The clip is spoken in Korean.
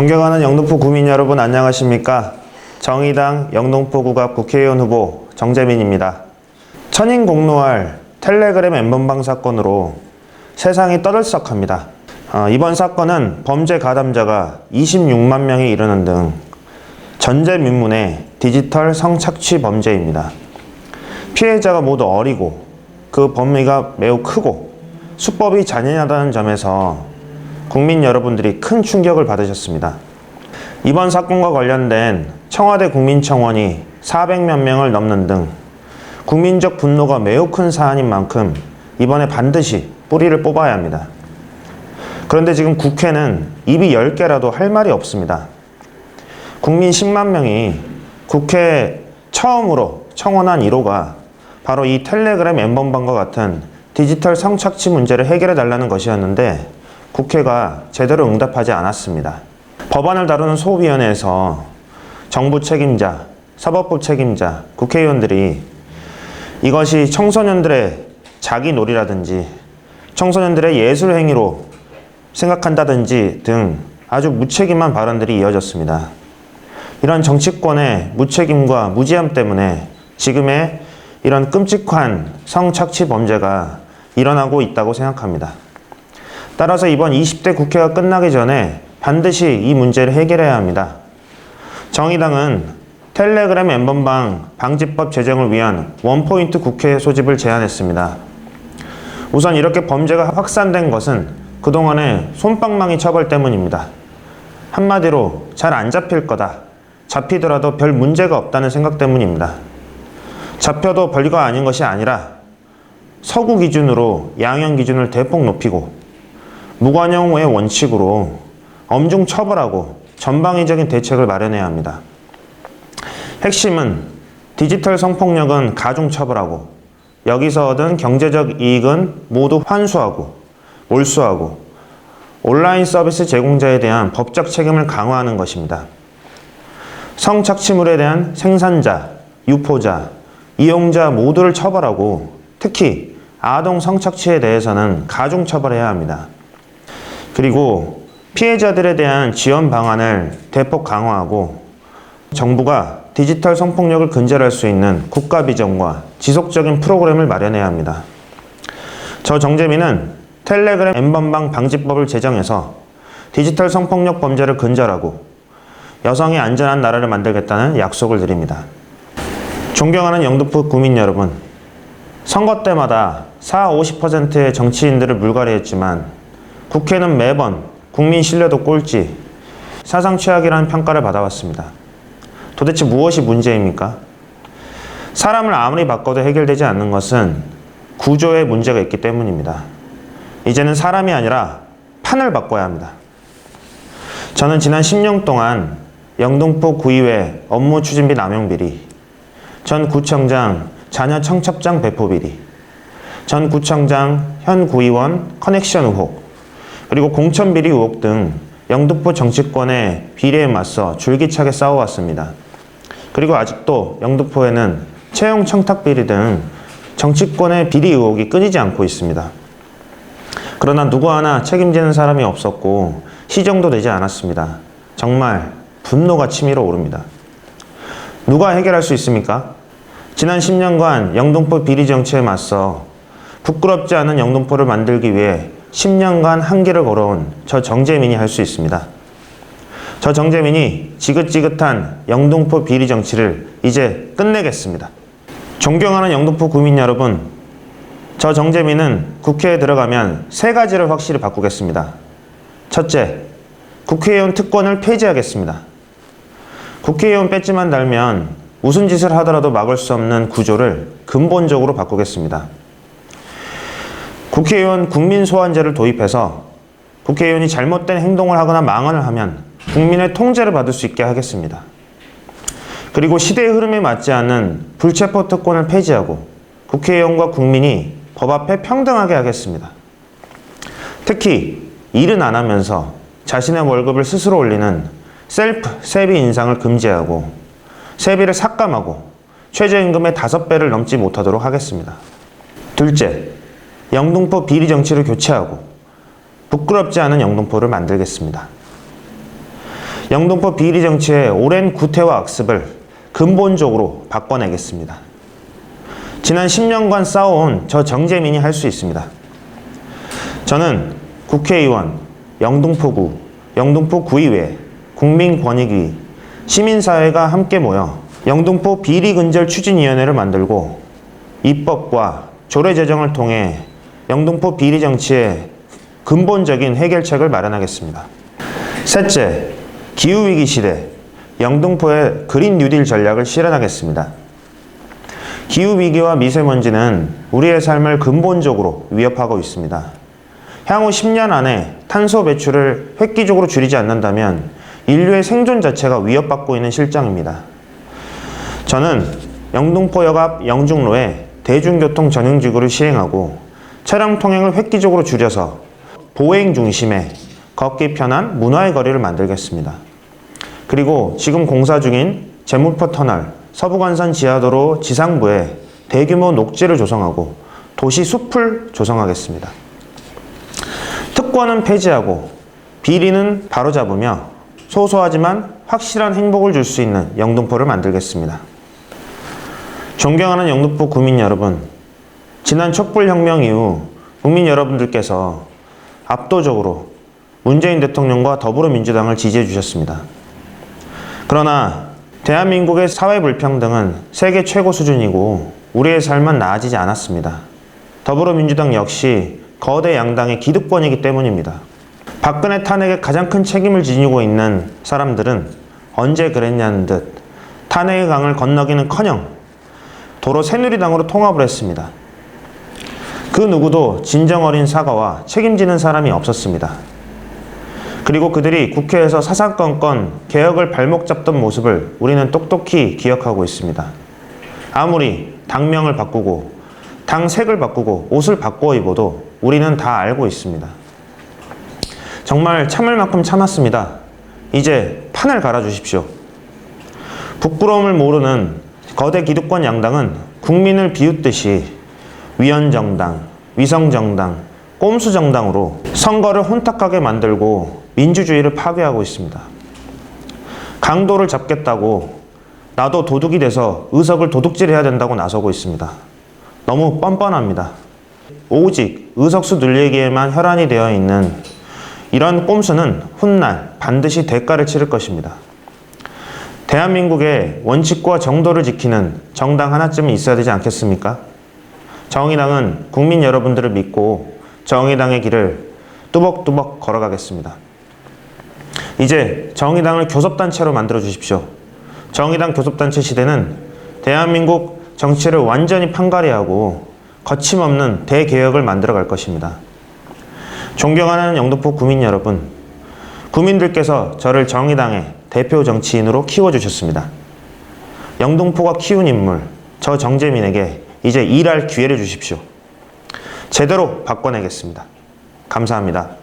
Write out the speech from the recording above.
존경하는 영등포 구민 여러분 안녕하십니까? 정의당 영등포구갑 국회의원 후보 정재민입니다. 천인 공노할 텔레그램 N번방 사건으로 세상이 떠들썩합니다. 이번 사건은 범죄 가담자가 26만 명에 이르는 등 전제민문의 디지털 성착취 범죄입니다. 피해자가 모두 어리고 그 범위가 매우 크고 수법이 잔인하다는 점에서 국민 여러분들이 큰 충격을 받으셨습니다. 이번 사건과 관련된 청와대 국민청원이 400몇 명을 넘는 등 국민적 분노가 매우 큰 사안인 만큼 이번에 반드시 뿌리를 뽑아야 합니다. 그런데 지금 국회는 입이 10개라도 할 말이 없습니다. 국민 10만 명이 국회에 처음으로 청원한 1호가 바로 이 텔레그램 N번방과 같은 디지털 성착취 문제를 해결해 달라는 것이었는데 국회가 제대로 응답하지 않았습니다. 법안을 다루는 소위원회에서 정부 책임자, 사법부 책임자, 국회의원들이 이것이 청소년들의 자기 놀이라든지 청소년들의 예술 행위로 생각한다든지 등 아주 무책임한 발언들이 이어졌습니다. 이런 정치권의 무책임과 무지함 때문에 지금의 이런 끔찍한 성착취 범죄가 일어나고 있다고 생각합니다. 따라서 이번 20대 국회가 끝나기 전에 반드시 이 문제를 해결해야 합니다. 정의당은 텔레그램 N번방 방지법 제정을 위한 원포인트 국회 소집을 제안했습니다. 우선 이렇게 범죄가 확산된 것은 그동안의 솜방망이 처벌 때문입니다. 한마디로 잘 안 잡힐 거다. 잡히더라도 별 문제가 없다는 생각 때문입니다. 잡혀도 별거 아닌 것이 아니라 서구 기준으로 양형 기준을 대폭 높이고 무관용의 원칙으로 엄중 처벌하고 전방위적인 대책을 마련해야 합니다. 핵심은 디지털 성폭력은 가중 처벌하고 여기서 얻은 경제적 이익은 모두 환수하고 몰수하고 온라인 서비스 제공자에 대한 법적 책임을 강화하는 것입니다. 성착취물에 대한 생산자, 유포자, 이용자 모두를 처벌하고 특히 아동 성착취에 대해서는 가중 처벌해야 합니다. 그리고 피해자들에 대한 지원 방안을 대폭 강화하고 정부가 디지털 성폭력을 근절할 수 있는 국가 비전과 지속적인 프로그램을 마련해야 합니다. 저 정재민은 텔레그램 N번방 방지법을 제정해서 디지털 성폭력 범죄를 근절하고 여성이 안전한 나라를 만들겠다는 약속을 드립니다. 존경하는 영등포 구민 여러분, 선거 때마다 40~50%의 정치인들을 물갈이했지만 국회는 매번 국민 신뢰도 꼴찌, 사상 최악이라는 평가를 받아왔습니다. 도대체 무엇이 문제입니까? 사람을 아무리 바꿔도 해결되지 않는 것은 구조에 문제가 있기 때문입니다. 이제는 사람이 아니라 판을 바꿔야 합니다. 저는 지난 10년 동안 영등포 구의회 업무 추진비 남용 비리, 전 구청장 자녀 청첩장 배포 비리, 전 구청장 현 구의원 커넥션 의혹, 그리고 공천비리 의혹 등 영등포 정치권의 비리에 맞서 줄기차게 싸워왔습니다. 그리고 아직도 영등포에는 채용 청탁비리 등 정치권의 비리 의혹이 끊이지 않고 있습니다. 그러나 누구 하나 책임지는 사람이 없었고 시정도 되지 않았습니다. 정말 분노가 치밀어 오릅니다. 누가 해결할 수 있습니까? 지난 10년간 영등포 비리 정치에 맞서 부끄럽지 않은 영등포를 만들기 위해 10년간 한길을 걸어온 저 정재민이 할 수 있습니다. 저 정재민이 지긋지긋한 영등포 비리 정치를 이제 끝내겠습니다. 존경하는 영등포 구민 여러분, 저 정재민은 국회에 들어가면 3가지를 확실히 바꾸겠습니다. 첫째, 국회의원 특권을 폐지하겠습니다. 국회의원 배지만 달면 무슨 짓을 하더라도 막을 수 없는 구조를 근본적으로 바꾸겠습니다. 국회의원 국민소환제를 도입해서 국회의원이 잘못된 행동을 하거나 망언을 하면 국민의 통제를 받을 수 있게 하겠습니다. 그리고 시대의 흐름에 맞지 않는 불체포 특권을 폐지하고 국회의원과 국민이 법 앞에 평등하게 하겠습니다. 특히 일은 안 하면서 자신의 월급을 스스로 올리는 셀프 세비 인상을 금지하고 세비를 삭감하고 최저임금의 5배를 넘지 못하도록 하겠습니다. 둘째, 영등포 비리 정치를 교체하고 부끄럽지 않은 영등포를 만들겠습니다. 영등포 비리 정치의 오랜 구태와 악습을 근본적으로 바꿔내겠습니다. 지난 10년간 싸워온 저 정재민이 할 수 있습니다. 저는 국회의원, 영등포구, 영등포구의회, 국민권익위, 시민사회가 함께 모여 영등포 비리근절 추진위원회를 만들고 입법과 조례제정을 통해 영등포 비리 정치의 근본적인 해결책을 마련하겠습니다. 셋째, 기후위기 시대 영등포의 그린 뉴딜 전략을 실현하겠습니다. 기후위기와 미세먼지는 우리의 삶을 근본적으로 위협하고 있습니다. 향후 10년 안에 탄소 배출을 획기적으로 줄이지 않는다면 인류의 생존 자체가 위협받고 있는 실정입니다. 저는 영등포역 앞 영중로에 대중교통 전용지구를 시행하고 차량 통행을 획기적으로 줄여서 보행 중심의 걷기 편한 문화의 거리를 만들겠습니다. 그리고 지금 공사 중인 제물포 터널, 서부간선 지하도로 지상부에 대규모 녹지를 조성하고 도시 숲을 조성하겠습니다. 특권은 폐지하고 비리는 바로잡으며 소소하지만 확실한 행복을 줄 수 있는 영등포를 만들겠습니다. 존경하는 영등포 구민 여러분, 지난 촛불혁명 이후 국민 여러분들께서 압도적으로 문재인 대통령과 더불어민주당을 지지해 주셨습니다. 그러나 대한민국의 사회 불평등은 세계 최고 수준이고 우리의 삶은 나아지지 않았습니다. 더불어민주당 역시 거대 양당의 기득권이기 때문입니다. 박근혜 탄핵에 가장 큰 책임을 지니고 있는 사람들은 언제 그랬냐는 듯 탄핵의 강을 건너기는커녕 도로 새누리당으로 통합을 했습니다. 그 누구도 진정 어린 사과와 책임지는 사람이 없었습니다. 그리고 그들이 국회에서 사사건건 개혁을 발목 잡던 모습을 우리는 똑똑히 기억하고 있습니다. 아무리 당명을 바꾸고 당색을 바꾸고 옷을 바꿔 입어도 우리는 다 알고 있습니다. 정말 참을 만큼 참았습니다. 이제 판을 갈아주십시오. 부끄러움을 모르는 거대 기득권 양당은 국민을 비웃듯이 위헌정당, 위성정당, 꼼수정당으로 선거를 혼탁하게 만들고 민주주의를 파괴하고 있습니다. 강도를 잡겠다고 나도 도둑이 돼서 의석을 도둑질해야 된다고 나서고 있습니다. 너무 뻔뻔합니다. 오직 의석수 늘리기에만 혈안이 되어 있는 이런 꼼수는 훗날 반드시 대가를 치를 것입니다. 대한민국의 원칙과 정도를 지키는 정당 하나쯤은 있어야 되지 않겠습니까? 정의당은 국민 여러분들을 믿고 정의당의 길을 뚜벅뚜벅 걸어가겠습니다. 이제 정의당을 교섭단체로 만들어 주십시오. 정의당 교섭단체 시대는 대한민국 정치를 완전히 판가리하고 거침없는 대개혁을 만들어 갈 것입니다. 존경하는 영등포 구민 여러분, 구민들께서 저를 정의당의 대표 정치인으로 키워주셨습니다. 영등포가 키운 인물, 저 정재민에게 이제 일할 기회를 주십시오. 제대로 바꿔내겠습니다. 감사합니다.